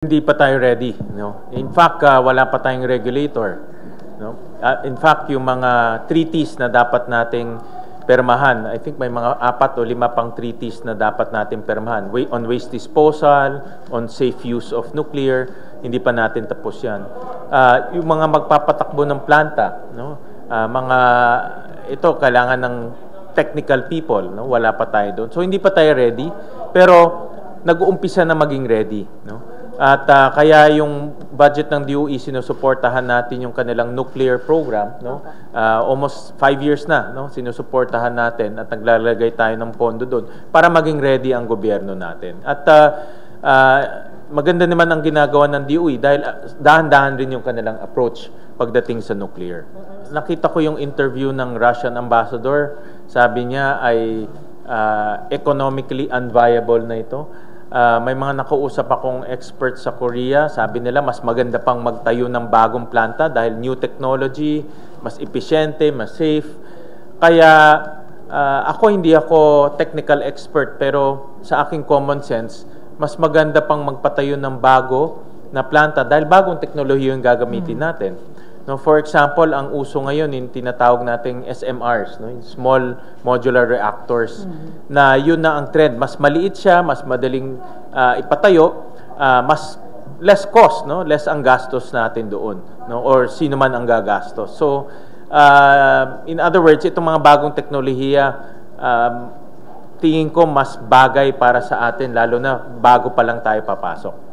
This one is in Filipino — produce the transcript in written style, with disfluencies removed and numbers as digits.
Hindi pa tayo ready, no? In fact, wala pa tayong regulator, no? In fact, yung mga treaties na dapat nating permahan, I think may mga 4 o 5 pang treaties na dapat nating permahan. On waste disposal, on safe use of nuclear, hindi pa natin tapos 'yan. Yung mga magpapatakbo ng planta, no? Ito kailangan ng technical people, no? Wala pa tayo doon. So hindi pa tayo ready, pero nag-uumpisa na maging ready, no? At kaya yung budget ng DOE, sinusuportahan natin yung kanilang nuclear program, no? Almost 5 years na, no? Sinusuportahan natin at naglalagay tayo ng pondo doon para maging ready ang gobyerno natin. At maganda naman ang ginagawa ng DOE dahil dahan-dahan rin yung kanilang approach pagdating sa nuclear. Nakita ko yung interview ng Russian ambassador, sabi niya ay economically unviable na ito. May mga nakausap akong experts sa Korea, sabi nila mas maganda pang magtayo ng bagong planta dahil new technology, mas epesyente, mas safe. Kaya hindi ako technical expert, pero sa aking common sense, mas maganda pang magpatayo ng bago na planta dahil bagong teknolohiya yung gagamitin natin. No, for example, ang uso ngayon yung tinatawag nating SMRs, no, yung small modular reactors, na yun na ang trend. Mas maliit siya, mas madaling ipatayo, mas less cost, no, less ang gastos natin doon, no, or sino man ang gagastos. So, in other words, itong mga bagong teknolohiya, tingin ko mas bagay para sa atin, lalo na bago pa lang tayo papasok.